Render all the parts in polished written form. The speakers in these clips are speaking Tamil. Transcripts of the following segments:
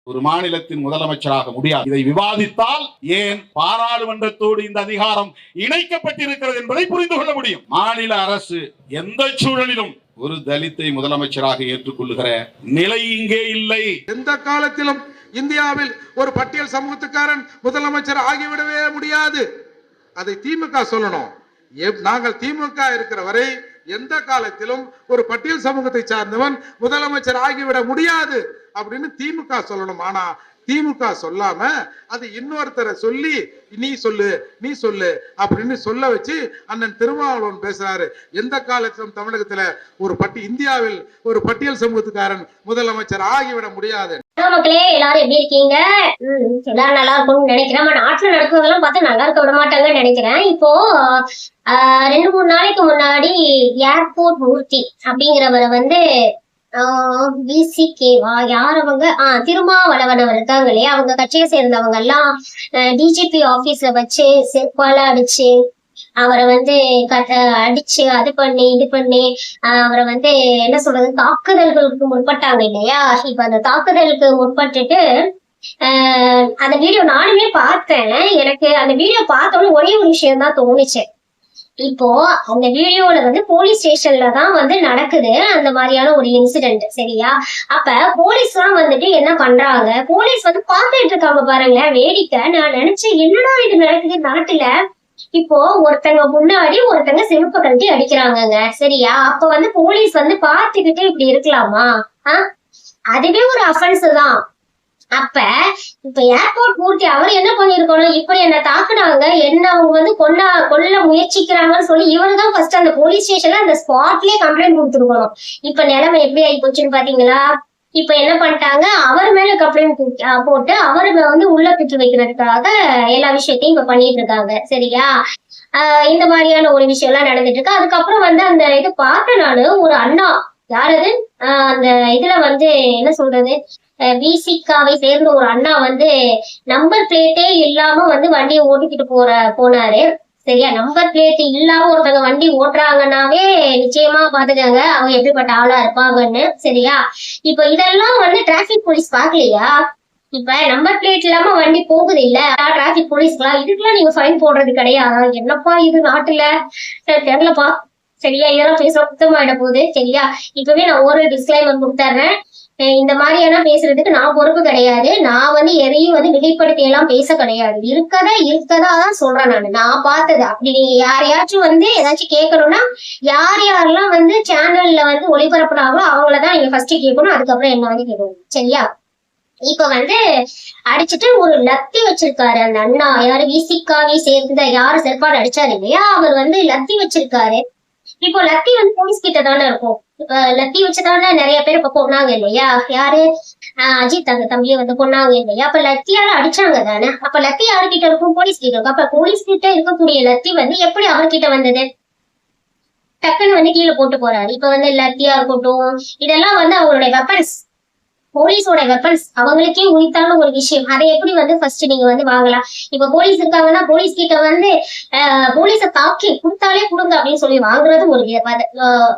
ஒரு மாநிலத்தின் முதலமைச்சராக முடியாது. இதை விவாதித்தால் ஏன் பாராளுமன்றத்தோடு இந்த அதிகாரம் இணைக்கப்பட்டிருக்கிறது என்பதை புரிந்து கொள்ள முடியும். மாநில அரசு எந்த சூழலிலும் ஒரு தலித்தை முதலமைச்சராக ஏற்றுக்கொள்ளுகிற நிலை இங்கே இல்லை. எந்த காலத்திலும் இந்தியாவில் ஒரு பட்டியல் சமூகத்துக்காரன் முதலமைச்சர் ஆகிவிடவே முடியாது. அதை திமுக சொல்லணும். நாங்கள் திமுக இருக்கிற வரை எந்த காலத்திலும் ஒரு பட்டியல் சமூகத்தை சார்ந்தவன் முதலமைச்சர் ஆகிவிட முடியாது அப்படின்னு திமுக சொல்லணும். ஆனா திமுக சொல்லாம அது இன்னொருத்தரை சொல்லி நீ சொல்லு அப்படின்னு சொல்ல வச்சு அண்ணன் திருமாவளவன் பேசுறாரு. எந்த காலத்திலும் தமிழகத்துல இந்தியாவில் ஒரு பட்டியல் சமூகத்துக்காரன் முதலமைச்சர் ஆகிவிட முடியாது. மக்களே எல்லாரும் எப்படி இருக்கீங்க? எல்லாரும் நல்லா இருக்கும்னு நினைக்கிறேன். நாட்டுல நடக்குறதெல்லாம் பார்த்து நல்லா இருக்க விட மாட்டாங்கன்னு நினைக்கிறேன். இப்போ 2-3 நாளைக்கு முன்னாடி ஏர்போர்ட் மூர்த்தி அப்படிங்கிறவரை வந்து விசிகேவா யார் அவங்க திருமாவளவன் இருக்காங்க இல்லையா, அவங்க கட்சியை சேர்ந்தவங்க எல்லாம் டிஜிபி ஆபீஸ்ல வச்சு செருப்பால அடிச்சு அவரை வந்து அடிச்சு அது பண்ணி இது பண்ணி அவரை வந்து என்ன சொல்றது தாக்குதல்களுக்கு முற்பட்டாங்க இல்லையா. இப்ப அந்த தாக்குதலுக்கு முற்பட்டுட்டு அந்த வீடியோ நானுமே பார்த்தேன். எனக்கு அந்த வீடியோ பார்த்தோன்னு ஒரே ஒரு விஷயம் தான் தோணுச்சு. இப்போ அந்த வீடியோல வந்து போலீஸ் ஸ்டேஷன்ல தான் வந்து நடக்குது அந்த மாதிரியான ஒரு இன்சிடென்ட், சரியா? அப்ப போலீஸ் எல்லாம் வந்துட்டு என்ன பண்றாங்க, போலீஸ் வந்து பாத்துட்டு இருக்காங்க பாருங்க வேடிக்கை. நான் நினைச்சேன் என்னடா இது நடக்குது நாட்டுல. இப்போ ஒருத்தங்க முன்னாடி ஒருத்தங்க செருப்பு கழட்டி அடிக்கிறாங்கங்க, சரியா? அப்ப வந்து போலீஸ் வந்து பாத்துக்கிட்டு இப்படி இருக்கலாமா? அதுவே ஒரு அஃபென்ஸ் தான். அப்ப இப்ப ஏர்போர்ட் மூர்த்தி அவர் என்ன பண்ணிருக்கணும், இப்படி என்ன தாக்குனாங்க, என்ன அவங்க வந்து கொல்ல முயற்சிக்கிறாங்கன்னு சொல்லி இவரு தான் ஃபர்ஸ்ட் அந்த போலீஸ் ஸ்டேஷன்ல அந்த ஸ்பாட்லயே கம்ப்ளைண்ட் கொடுத்துருக்கணும். இப்ப நிலைமை எப்படி ஆகி போச்சுன்னு பாத்தீங்களா? இப்ப என்ன பண்ணிட்டாங்க, அவர் மேல கம்ப்ளைண்ட் போட்டு அவரை வந்து உள்ள தூக்கி வைக்கிறதுக்காக எல்லா விஷயத்தையும் இப்ப பண்ணிட்டு இருக்காங்க, சரியா? இந்த மாதிரியான ஒரு விஷயம் எல்லாம் நடந்துட்டு இருக்கு. அதுக்கப்புறம் வந்து அந்த இது பார்த்த நானு ஒரு அண்ணா, யாரது அந்த இதுல வந்து என்ன சொல்றது விசிகாவை சேர்ந்த ஒரு அண்ணா வந்து நம்பர் பிளேட்டே இல்லாம வந்து வண்டியை ஓட்டிக்கிட்டு போனாரு, சரியா? நம்பர் பிளேட் இல்லாம ஒருத்தவங்க வண்டி ஓட்டுறாங்கன்னாவே நிச்சயமா பாத்துக்காங்க அவங்க எப்படிப்பட்ட ஆளா இருப்பாங்கன்னு, சரியா? இப்ப இதெல்லாம் வந்து டிராபிக் போலீஸ் பாக்கலையா? இப்ப நம்பர் பிளேட் இல்லாம வண்டி போகுது இல்ல டிராபிக் போலீஸ்க்குலாம், இதுக்கெல்லாம் நீங்க ஃபைன் போடுறது கிடையாது. என்னப்பா இது நாட்டுல தெரியலப்பா, சரியா? இதெல்லாம் பேச சுத்தமாயிட போகுது, சரியா? இப்பவே நான் ஒரு டிஸ்க்ளைமர் கொடுத்துறேன். இந்த மாதிரியான பேசுறதுக்கு நான் பொறுப்பு கிடையாது. நான் வந்து எதையும் வந்து மிகைப்படுத்தி எல்லாம் பேச கிடையாது. இருக்கதான் சொல்றேன் நான் பார்த்தது. அப்படி நீங்க யாரையாச்சும் வந்து ஏதாச்சும் கேட்கணும்னா யார் யாரெல்லாம் வந்து சேனல்ல வந்து ஒளிபரப்புனாங்களோ அவங்களதான் நீங்க ஃபர்ஸ்ட் கேட்கணும், அதுக்கப்புறம் என்ன வந்து கேட்கணும், சரியா? இப்ப வந்து அடிச்சுட்டு ஒரு லத்தி வச்சிருக்காரு அந்த அண்ணா, யாரு விசிகாவை சேர்ந்த யாரு செருப்பாடு அடிச்சாரு இல்லையா, அவர் வந்து லத்தி வச்சிருக்காரு. இப்போ லத்தி வந்து போலீஸ் கிட்ட தானே இருக்கும். இப்ப லத்தி வச்சுதானே நிறைய பேர் இப்ப கொண்டாங்க இல்லையா, யாரு அஜித் அந்த தம்பியை வந்து கொண்டாங்க இல்லையா, அப்ப லத்தியால அடிச்சாங்க தானே. அப்ப லத்தி யாருக்கிட்ட இருக்கும், போலீஸ் கிட்ட இருக்கும். அப்ப போலீஸ் கிட்ட இருக்கக்கூடிய லத்தி வந்து எப்படி அவர்கிட்ட வந்தது? டக்குன்னு வந்து கீழே போட்டு போறாரு. இப்ப வந்து லத்தியா இருக்கட்டும் இதெல்லாம் வந்து அவங்களுடைய வெப்பன்ஸ், போலீஸோட வெப்பன்ஸ், அவங்களுக்கே உரித்தான ஒரு விஷயம். அதை எப்படி வந்து ஃபர்ஸ்ட் நீங்க வந்து வாங்கலாம்? இப்ப போலீஸ் இருக்காங்கன்னா போலீஸ் கிட்ட வந்து போலீஸை தாக்கி கொடுத்தாலே கொடுங்க அப்படின்னு சொல்லி வாங்குறது ஒரு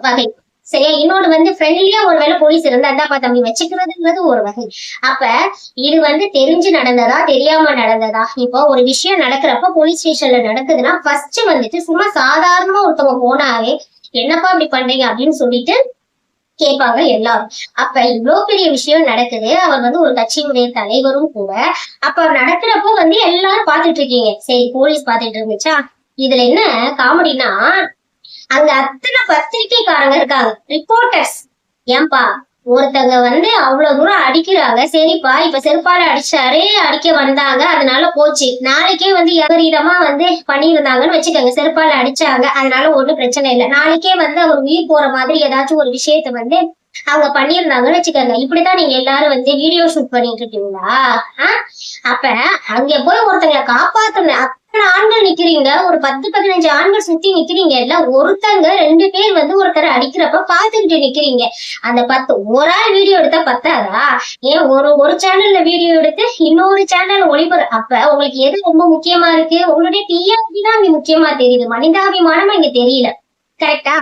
வகை, சரியா? இன்னொன்று வந்து ஃப்ரெண்ட்லியா ஒருவேளை போலீஸ் இருந்தா இந்தாப்பா தம்பி வச்சுக்கிறதுங்கிறது ஒரு வகை. அப்ப இது வந்து தெரிஞ்சு நடந்ததா தெரியாம நடந்ததா? இப்போ ஒரு விஷயம் நடக்கிறப்ப போலீஸ் ஸ்டேஷன்ல நடக்குதுன்னா ஃபர்ஸ்ட் வந்துட்டு சும்மா சாதாரணமா ஒருத்தவங்க போனாவே என்னப்பா இப்படி பண்றீங்க அப்படின்னு சொல்லிட்டு கேட்பாங்க எல்லாரும். அப்ப இவ்வளவு பெரிய விஷயம் நடக்குது, அவர் வந்து ஒரு கட்சியினுடைய தலைவரும் கூட. அப்ப நடக்கிறப்போ வந்து எல்லாரும் பாத்துட்டு இருக்கீங்க, சரி போலீஸ் பாத்துட்டு இருந்துச்சா? இதுல என்ன காமெடினா அங்க அத்தனை பத்திரிகைக்காரங்க இருக்காங்க, ரிப்போர்ட்டர்ஸ். ஏன்பா ஒருத்தங்க வந்து அவ்வளவு தூரம் அடிக்கிறாங்க, சரிப்பா இப்ப செருப்பால அடிக்க வந்தாங்க அதனால போச்சு. நாளைக்கே வந்து எகரீதமா வந்து பண்ணியிருந்தாங்கன்னு வச்சுக்கோங்க, செருப்பால அடிச்சாங்க அதனால ஒண்ணும் பிரச்சனை இல்லை. நாளைக்கே வந்து அவர் உயிர் போற மாதிரி ஏதாச்சும் ஒரு விஷயத்த வந்து அவங்க பண்ணியிருந்தாங்கன்னு வச்சுக்கோங்க. இப்படித்தான் நீங்க எல்லாரும் வந்து வீடியோ ஷூட் பண்ணிட்டு இருக்கீங்களா? அப்ப அங்க போய் ஒருத்தங்களை காப்பாத்தணும் அத்தனை ஆண்கள் நிக்கிறீங்க, ஒரு 10-15 ஆண்கள் சுத்தி நிக்கிறீங்க, எல்லாம் ஒருத்தங்க 2 பேர் வந்து ஒருத்தரை அடிக்கிறப்ப பாத்துக்கிட்டு நிக்கிறீங்க. அந்த 10 ஒரு ஆள் வீடியோ எடுத்தா பத்தாதா? ஏன் ஒரு சேனல்ல வீடியோ எடுத்து இன்னொரு சேனல் அப்ப உங்களுக்கு எது ரொம்ப முக்கியமா இருக்கு? உங்களுடைய டிஆர்பி தான் இங்க முக்கியமா தெரியுது, மனிதாபிமானம் இங்க தெரியல, கரெக்டா?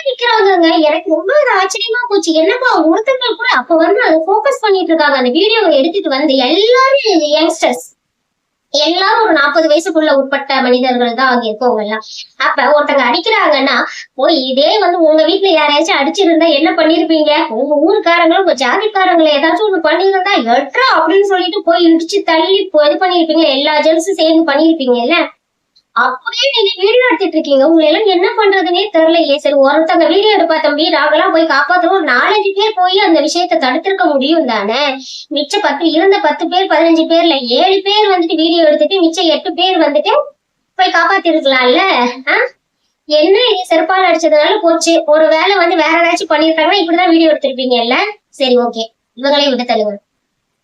நிக்கிறாங்கங்க. எனக்கு ரொம்ப அது ஆச்சரியமா போச்சு. என்னப்பா ஒருத்தர்கள் கூட அப்ப வந்து அதை போக்கஸ் பண்ணிட்டு இருக்காங்க. அந்த வீடியோவை எடுத்துட்டு வந்து எல்லாரும் யங்ஸ்டர்ஸ், எல்லாரும் ஒரு 40 வயசுக்குள்ள உட்பட்ட மனிதர்கள் தான் அங்க இருக்கவங்க எல்லாம். அப்ப ஒருத்தங்க அடிக்கிறாங்கன்னா போய் இதே வந்து உங்க வீட்டுல யாரையாச்சும் அடிச்சிருந்தா என்ன பண்ணிருப்பீங்க? உங்க ஊருக்காரங்களும் உங்க ஜாதிக்காரங்களை ஏதாச்சும் ஒண்ணு பண்ணியிருந்தா எட்ரா அப்படின்னு சொல்லிட்டு போய் இடிச்சு தள்ளி இது பண்ணிருப்பீங்க. எல்லா ஜென்ஸும் சேர்ந்து பண்ணிருப்பீங்கல்ல. அப்படியே நீங்க வீடியோ எடுத்துட்டு இருக்கீங்க. உங்களை எல்லாம் என்ன பண்றதுன்னே தெரியலையே. சரி, ஒருத்தங்க வீடியோ எடுப்பா தம்பி, நாங்கெல்லாம் போய் காப்பாத்தணும். 4-5 பேர் போய் அந்த விஷயத்த தடுத்திருக்க முடியும் தானே. மிச்ச 10 இருந்த 10 பேர் 15 பேர்ல 7 பேர் வந்துட்டு வீடியோ எடுத்துட்டு மிச்சம் 8 பேர் வந்துட்டு போய் காப்பாத்திருக்கலாம்ல. என்ன இது செருப்பால் அடிச்சதுனால போச்சு. ஒரு வேலை வந்து வேற ஏதாச்சும் பண்ணிருக்காங்கன்னா இப்படிதான் வீடியோ எடுத்திருப்பீங்கல்ல. சரி, ஓகே, இவங்களையும் விட்டு தள்ளுங்க.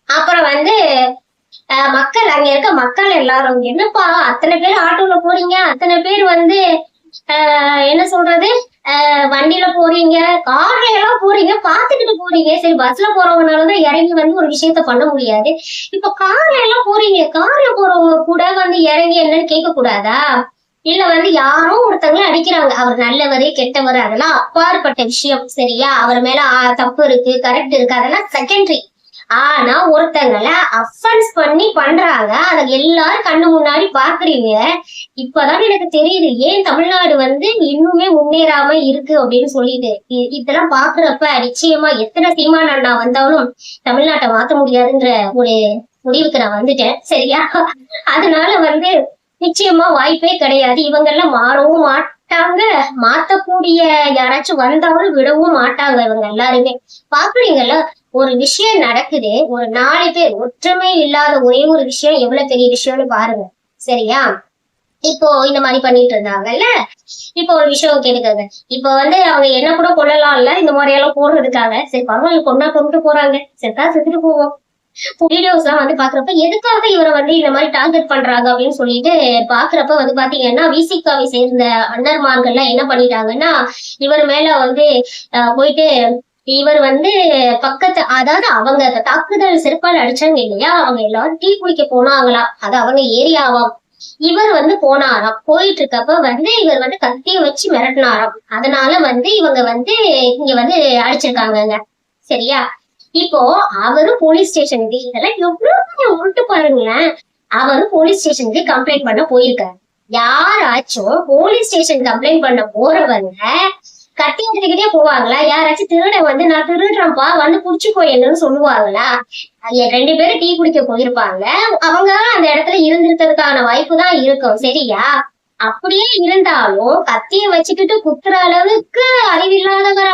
அப்புறம் வந்து மக்கள், அங்க இருக்க மக்கள் எல்லாரும் என்னப்பா அத்தனை பேர் ஆட்டோல போறீங்க, அத்தனை பேர் வந்து என்ன சொல்றது வண்டியில போறீங்க, கார்ல எல்லாம் போறீங்க, பாத்துக்கிட்டு போறீங்க. சரி, பஸ்ல போறவங்கனாலதான் இறங்கி வந்து ஒரு விஷயத்த பண்ண முடியாது. இப்ப கார்ல எல்லாம் போறீங்க, கார்ல போறவங்க கூட வந்து இறங்கி என்னன்னு கேட்க கூடாதா? இல்ல வந்து யாரோ ஒருத்தவங்களை அடிக்கிறாங்க, அவர் நல்லவரு கெட்டவர் அதெல்லாம் அப்பாற்பட்ட விஷயம். சரியா? அவர் மேல தப்பு இருக்கு கரெக்ட் இருக்கு அதெல்லாம் செகண்டரி. ஆனா ஒருத்தங்களை அஃபென்ஸ் பண்ணி பண்றாங்க, அத எல்லாரும் கண்ணு முன்னாடி பாக்குறீங்க. இப்பதான் எனக்கு தெரியுது ஏன் தமிழ்நாடு வந்து இன்னுமே முன்னேறாம இருக்கு அப்படின்னு சொல்லிட்டு. இதெல்லாம் பாக்குறப்ப நிச்சயமா எத்தனை சீமான் அண்ணா வந்தாலும் தமிழ்நாட்டை மாத்த முடியாதுன்ற ஒரு முடிவுக்கு நான் வந்துட்டேன். சரியா? அதனால வந்து நிச்சயமா வாய்ப்பே கிடையாது. இவங்க எல்லாம் மாறவும் மாட்டாங்க, மாத்தக்கூடிய யாராச்சும் வந்தாலும் விடவும் மாட்டாங்க. இவங்க எல்லாருமே பாக்குறீங்கல்ல, ஒரு விஷயம் நடக்குது, ஒரு 4 பேர் ஒற்றுமை இல்லாத ஒரே ஒரு விஷயம் எவ்வளவு பெரிய விஷயம்னு பாருங்க. சரியா? இப்போ இந்த மாதிரி பண்ணிட்டு இருந்தாங்கல்ல, இப்போ ஒரு விஷயம் கேட்டுக்கங்க. இப்போ வந்து அவங்க என்ன கூட கொள்ளலாம்ல இந்த மாதிரி எல்லாம் போடுறதுக்காக. சரி, பரவாயில்ல, கொண்டா கொண்டு போறாங்க, செத்தா செத்துட்டு போவோம். வீடியோஸ் எல்லாம் வந்து பாக்குறப்ப எதுக்காக இவரை வந்து இந்த மாதிரி டார்கெட் பண்றாங்க அப்படின்னு சொல்லிட்டு பாக்குறப்ப வந்து பாத்தீங்கன்னா விசிகாவை சேர்ந்த அண்ணர்மார்கள்லாம் என்ன பண்ணிட்டாங்கன்னா இவர் மேல வந்து போயிட்டு இவர் வந்து பக்கத்து, அதாவது அவங்க தாக்குதல் செருப்பால் அடிச்சாங்க இல்லையா, அவங்க எல்லாரும் டீ குடிக்க போனாங்களாம். அது அவங்க ஏரியாவாம். இவர் வந்து போனாராம். போயிட்டு இருக்கப்ப வந்து இவர் வந்து கத்திய வச்சு மிரட்டினாராம். அதனால வந்து இவங்க வந்து இங்க வந்து அடிச்சிருக்காங்க. சரியா? இப்போ அவரும் போலீஸ் ஸ்டேஷனுக்கு, இதெல்லாம் எவ்வளவு உருட்டு பாருங்களேன், அவரும் போலீஸ் ஸ்டேஷனுக்கு கம்ப்ளைண்ட் பண்ண போயிருக்காரு. யாராச்சும் போலீஸ் ஸ்டேஷன் கம்ப்ளைண்ட் பண்ண போறவங்க கட்டி எடுத்துக்கிட்டே போவாங்களா? யாராச்சும் திருட வந்து நான் திருடுறேன்ப்பா வந்து புடிச்சுக்கோ என்னன்னு சொல்லுவாங்களா? 2 பேரும் டீ குடிக்க போயிருப்பாங்க, அவங்க அந்த இடத்துல இருந்திருக்கிறதுக்கான வாய்ப்பு தான் இருக்கும். சரியா? அப்படியே இருந்தாலும் கத்திய வச்சுக்கிட்டு குத்துற அளவுக்கு அறிவில்லாதவர்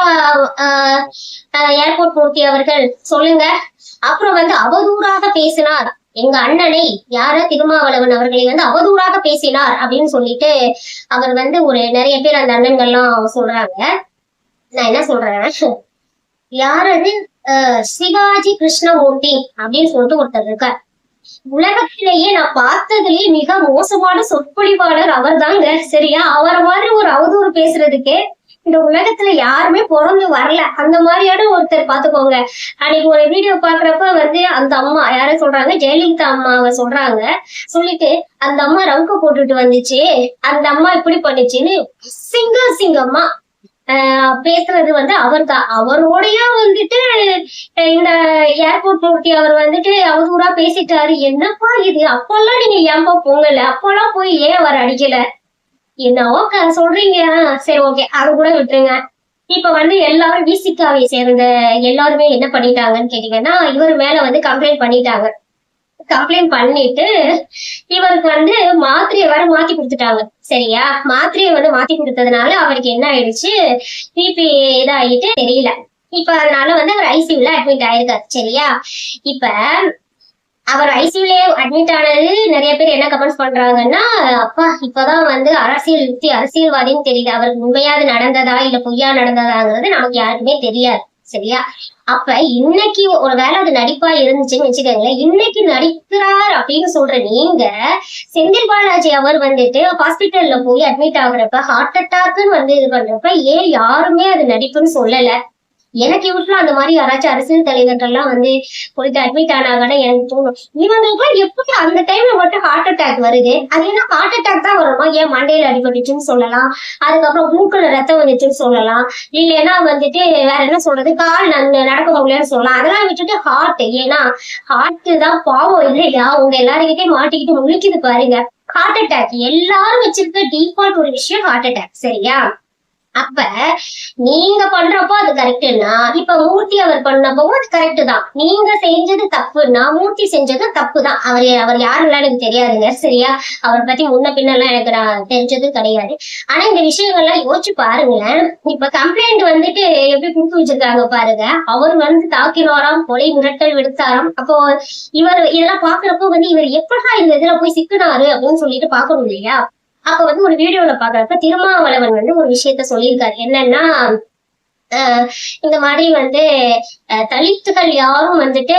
ஏர்போர்ட் மூர்த்தி அவர்கள் சொல்லுங்க. அப்புறம் வந்து அவதூறாக பேசினார் எங்க அண்ணனை, யார திருமாவளவன் அவர்களை வந்து அவதூறாக பேசினார் அப்படின்னு சொல்லிட்டு அவர் வந்து ஒரு நிறைய பேர் அந்த அண்ணன்கள்லாம் சொல்றாங்க. நான் என்ன சொல்றேன், யாரது சிவாஜி கிருஷ்ணமூர்த்தி அப்படின்னு சொல்லிட்டு ஒருத்தர் இருக்கார். உலகத்திலேயே நான் பார்த்ததுலயே மிக மோசமான சொற்பொழிவாளர் அவர் தாங்க. சரியா? அவரை மாதிரி ஒரு அவதூறு பேசுறதுக்கு இந்த உலகத்துல யாருமே பிறந்து வரல. அந்த மாதிரியான ஒருத்தர் பாத்துக்கோங்க. அன்னைக்கு ஒரு வீடியோ பாக்குறப்ப வந்து அந்த அம்மா யார சொல்றாங்க, ஜெயலலிதா அம்மாவை சொல்றாங்க. சொல்லிட்டு அந்த அம்மா ரவுக்க போட்டுட்டு வந்துச்சு, அந்த அம்மா இப்படி பண்ணுச்சுன்னு சிங்கமா பேசுறது வந்து அவர் தான். அவரோடய வந்துட்டு இந்த ஏர்போர்ட் மூர்த்தி அவர் வந்துட்டு அவதூறா பேசிட்டாரு. என்னப்பா இது, அப்பெல்லாம் நீங்க ஏன்பா பொங்கல, அப்பெல்லாம் போய் ஏன் அவர் அடிக்கல, என்னவோ சொல்றீங்க. சரி, ஓகே, அது கூட விட்டுருங்க. இப்ப வந்து எல்லாரும் விசிகாவை சேர்ந்த எல்லாருமே என்ன பண்ணிட்டாங்கன்னு கேட்டீங்கன்னா இவர் மேல வந்து கம்ப்ளைண்ட் பண்ணிட்டாங்க. கம்ப்ளைண்ட் பண்ணிட்டு இவருக்கு வந்து மாத்திரையை வேற மாத்தி கொடுத்துட்டாங்க. சரியா? மாத்திரையை வந்து மாத்தி கொடுத்ததுனால அவருக்கு என்ன ஆயிடுச்சு, பிபி இதாயிட்டு தெரியல. இப்ப அதனால வந்து அவர் ஐசியூல அட்மிட் ஆயிருக்காரு. சரியா? இப்ப அவர் ஐசியூலே அட்மிட் ஆனது நிறைய பேர் என்ன கமெண்ட்ஸ் பண்றாங்கன்னா, அப்பா இப்பதான் வந்து அரசியல்வாதின்னு தெரியுது, அவருக்கு உண்மையாது நடந்ததா இல்ல பொய்யா நடந்ததாங்கிறது நமக்கு யாருக்குமே தெரியாது. சரியா? அப்ப இன்னைக்கு ஒரு வேலை அது நடிப்பா இருந்துச்சுன்னு வச்சுக்கோங்களேன், இன்னைக்கு நடிக்கிறார் அப்படின்னு சொல்ற நீங்க செந்தில் பாலாஜி அவர் வந்துட்டு ஹாஸ்பிட்டல்ல போய் அட்மிட் ஆகுறப்ப ஹார்ட் அட்டாக்குன்னு வந்து இது பண்றப்ப ஏன் யாருமே அது நடிப்புன்னு சொல்லல? எனக்கு யூஸ்வலா அந்த மாதிரி யாராச்சும் அரசியல் தலைவர்கள்லாம் வந்து போயிட்டு அட்மிட் ஆனாங்கன்னா எனக்கு தோணும், இவங்களுக்கு எப்படி அந்த டைம்ல மட்டும் ஹார்ட் அட்டாக் வருது? அது என்ன ஹார்ட் அட்டாக் தான் வருமா? ஏன் மண்டையில அடிபட்டுச்சுன்னு சொல்லலாம், அதுக்கப்புறம் மூக்குல ரத்தம் வந்துச்சுன்னு சொல்லலாம், இல்லைன்னா வந்துட்டு வேற என்ன சொல்றது, கால் நடக்க முடியலன்னு சொல்லலாம். அதெல்லாம் விட்டுட்டு ஹார்ட், ஏன்னா ஹார்ட் தான் பாவம் இல்லையா? உங்க எல்லாருக்கிட்டே மாட்டிக்கிட்டு முழிக்குது பாருங்க. ஹார்ட் அட்டாக் எல்லாரும் வச்சிருக்க டிஃபால்ட் ஒரு விஷயம் ஹார்ட் அட்டாக். சரியா? அப்ப நீங்க பண்றப்போ அது கரெக்டுன்னா, இப்ப மூர்த்தி அவர் பண்ணப்பவும் அது கரெக்ட் தான். நீங்க செஞ்சது தப்புன்னா மூர்த்தி செஞ்சது தப்பு தான். அவர் யாருன்னா எனக்கு தெரியாதுங்க. சரியா? அவரை பத்தி முன்ன பின்னெல்லாம் எனக்கு நான் தெரிஞ்சது கிடையாது. ஆனா இந்த விஷயங்கள்லாம் யோசிச்சு பாருங்களேன். இப்ப கம்ப்ளைண்ட் வந்துட்டு எப்படி கொடுத்து வச்சிருக்காங்க பாருங்க. அவர் வந்து தாக்கினாராம், கொலை மிரட்டல் விடுத்தாராம். அப்போ இவர் இதெல்லாம் பாக்குறப்போ வந்து இவர் எப்படா இந்த இதுல போய் சிக்கினாரு அப்படின்னு சொல்லிட்டு பாக்கணும் இல்லையா? அப்ப வந்து ஒரு வீடியோல பாக்குறப்ப திருமாவளவன் வந்து ஒரு விஷயத்த சொல்லியிருக்காரு. என்னன்னா, இந்த மாதிரி வந்து தலித்துகள் யாரும் வந்துட்டு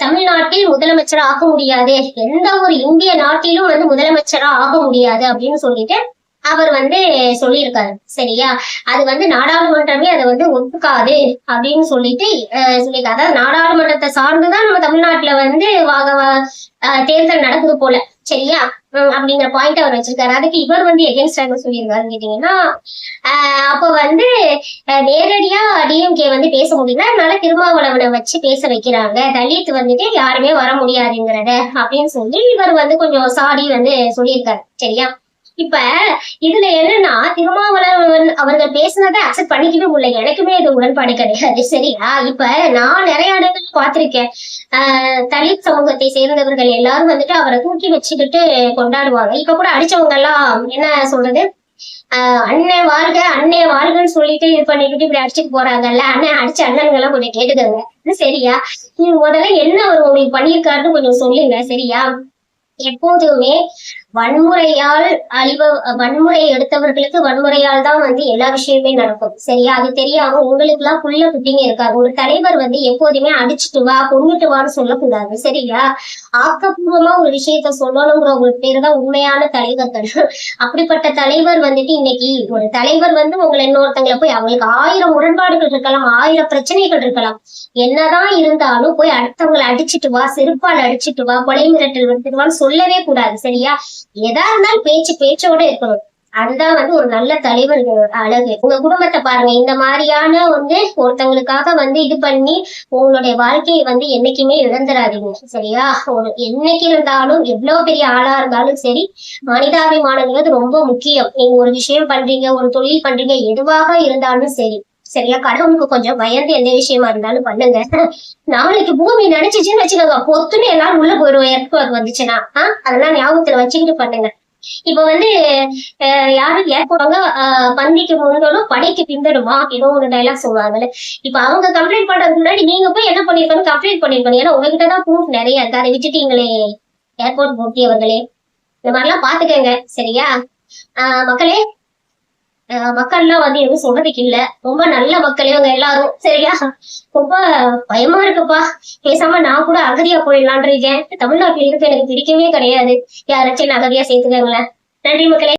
தமிழ்நாட்டில் முதலமைச்சரா ஆக முடியாது, எந்த ஒரு இந்திய நாட்டிலும் வந்து முதலமைச்சரா ஆக முடியாது அப்படின்னு சொல்லிட்டு அவர் வந்து சொல்லியிருக்காரு. சரியா? அது வந்து நாடாளுமன்றமே அதை வந்து ஒப்புக்காது அப்படின்னு சொல்லிட்டு சொல்லியிருக்காரு. அதாவது நாடாளுமன்றத்தை சார்ந்துதான் நம்ம தமிழ்நாட்டுல வந்து தேர்தல் நடக்குது போல. சரியா? அப்படிங்கிற பாயிண்ட் அவர் வச்சிருக்காரு. அதுக்கு இவர் வந்து எகென்ஸ்டாக சொல்லியிருக்காருன்னு கேட்டீங்கன்னா, அப்போ வந்து நேரடியா டிஎம்கே வந்து பேச முடியல, அதனால திருமாவளவனை வச்சு பேச வைக்கிறாங்க, தலித் வந்துட்டு யாருமே வர முடியாதுங்கிறத அப்படின்னு சொல்லி இவர் வந்து கொஞ்சம் சாடி வந்து சொல்லியிருக்காரு. சரியா? இப்ப இதுல என்னன்னா, திருமாவளவன் அவர்கள் பேசினதை அக்செப்ட் பண்ணிக்கவே முடியல. எனக்குமே இது உடன்பாடு கிடையாது. சரியா? இப்ப நான் நிறைய இடங்கள் பார்த்திருக்கேன். தலித் சமூகத்தை சேர்ந்தவர்கள் எல்லாரும் வந்துட்டு அவரை தூக்கி வச்சுக்கிட்டு கொண்டாடுவாங்க. இப்ப கூட அடிச்சவங்க எல்லாம் என்ன சொல்றது, அண்ணே வாழ்க அண்ணே வாழ்கன்னு சொல்லிட்டு இது பண்ணிக்கிட்டு இப்படி அடிச்சுட்டு போறாங்கல்ல, அண்ணன் அடிச்ச அண்ணனுங்க எல்லாம் கொஞ்சம் கேட்டுக்கோங்க. சரியா? நீங்க முதல்ல என்ன அவர் உங்களுக்கு பண்ணியிருக்காருன்னு கொஞ்சம் சொல்லுங்க. சரியா? எப்போதுமே வன்முறையால் வன்முறை எடுத்தவர்களுக்கு வன்முறையால் தான் வந்து எல்லா விஷயமே நடக்கும். சரியா? அது தெரியாம உங்களுக்கு எல்லாம் புள்ள குட்டிங்க இருக்காங்க. ஒரு தலைவர் வந்து எப்போதுமே அடிச்சுட்டு வா கொண்டுட்டு வான்னு சொல்லக்கூடாது. சரியா? ஆக்கப்பூர்வமா ஒரு விஷயத்த சொல்லணுங்கிற ஒரு பேரு தான் உண்மையான தலைவர்கள். அப்படிப்பட்ட தலைவர் வந்துட்டு இன்னைக்கு ஒரு தலைவர் வந்து உங்களை இன்னொருத்தங்களை போய், அவங்களுக்கு 1000 முரண்பாடுகள் இருக்கலாம், 1000 பிரச்சனைகள் இருக்கலாம், என்னதான் இருந்தாலும் போய் அடுத்தவங்களை அடிச்சுட்டு வா, செருப்பால் அடிச்சுட்டு வா, கொலை மிரட்டல் விடுத்துட்டு சொல்லவே கூடாது. சரியா? எதா இருந்தாலும் பேச்சோட இருக்கணும். அதுதான் வந்து ஒரு நல்ல தலைவர் அழகு. உங்க குடும்பத்தை பாருங்க, இந்த மாதிரியான வந்து ஒருத்தவங்களுக்காக வந்து இது பண்ணி உங்களுடைய வாழ்க்கையை வந்து என்னைக்குமே இழந்துடாதீங்க. சரியா? என்னைக்கு இருந்தாலும் எவ்வளவு பெரிய ஆளா இருந்தாலும் சரி, மனிதாபிமானங்கிறது ரொம்ப முக்கியம். நீங்க ஒரு விஷயம் பண்றீங்க, ஒரு தொழில் பண்றீங்க, எதுவாக இருந்தாலும் சரி, சரியா, கடவுளுக்கு கொஞ்சம் பயந்து எந்த விஷயமா இருந்தாலும் பண்ணுங்க. நாளைக்கு பூமி நினைச்சுச்சுன்னு வச்சுக்கோங்க, பொத்துன்னு எல்லாரும் உள்ள போயிடுவோம். ஏர்போர்ட் வந்துச்சுன்னா அதெல்லாம் ஞாபகத்துல வச்சுக்கிட்டு பண்ணுங்க. இப்ப வந்து யாரும் ஏற்படுவாங்க, பந்திக்கு முன்னோடும் படைக்கு பிந்தடுமா ஏதோ ஒரு டைலாக் சொல்லுவாங்கல்ல. இப்ப அவங்க கம்ப்ளைண்ட் பண்றதுக்கு முன்னாடி நீங்க போய் என்ன பண்ணிருக்கணும், கம்ப்ளைண்ட் பண்ணிருக்கணும். ஏன்னா உங்ககிட்டதான் ப்ரூஃப் நிறைய இருக்கு. அதை விட்டுட்டீங்களே ஏர்போர்ட் போட்டியவர்களே. இந்த மாதிரிலாம் பாத்துக்கங்க. சரியா? மக்களே, மக்கள்லாம் வந்து எதுவும் சொல்றதுக்கு இல்ல, ரொம்ப நல்ல மக்களே இவங்க எல்லாரும். சரியா? ரொம்ப பயமா இருக்குப்பா, பேசாம நான் கூட அகதியா போயிடலான் இருக்கேன். தமிழ்நாட்டுல இருக்கு எனக்கு பிடிக்கவே கிடையாது. யாராச்சும் அகதியா சேர்த்துக்கங்களேன். நன்றி மக்களே.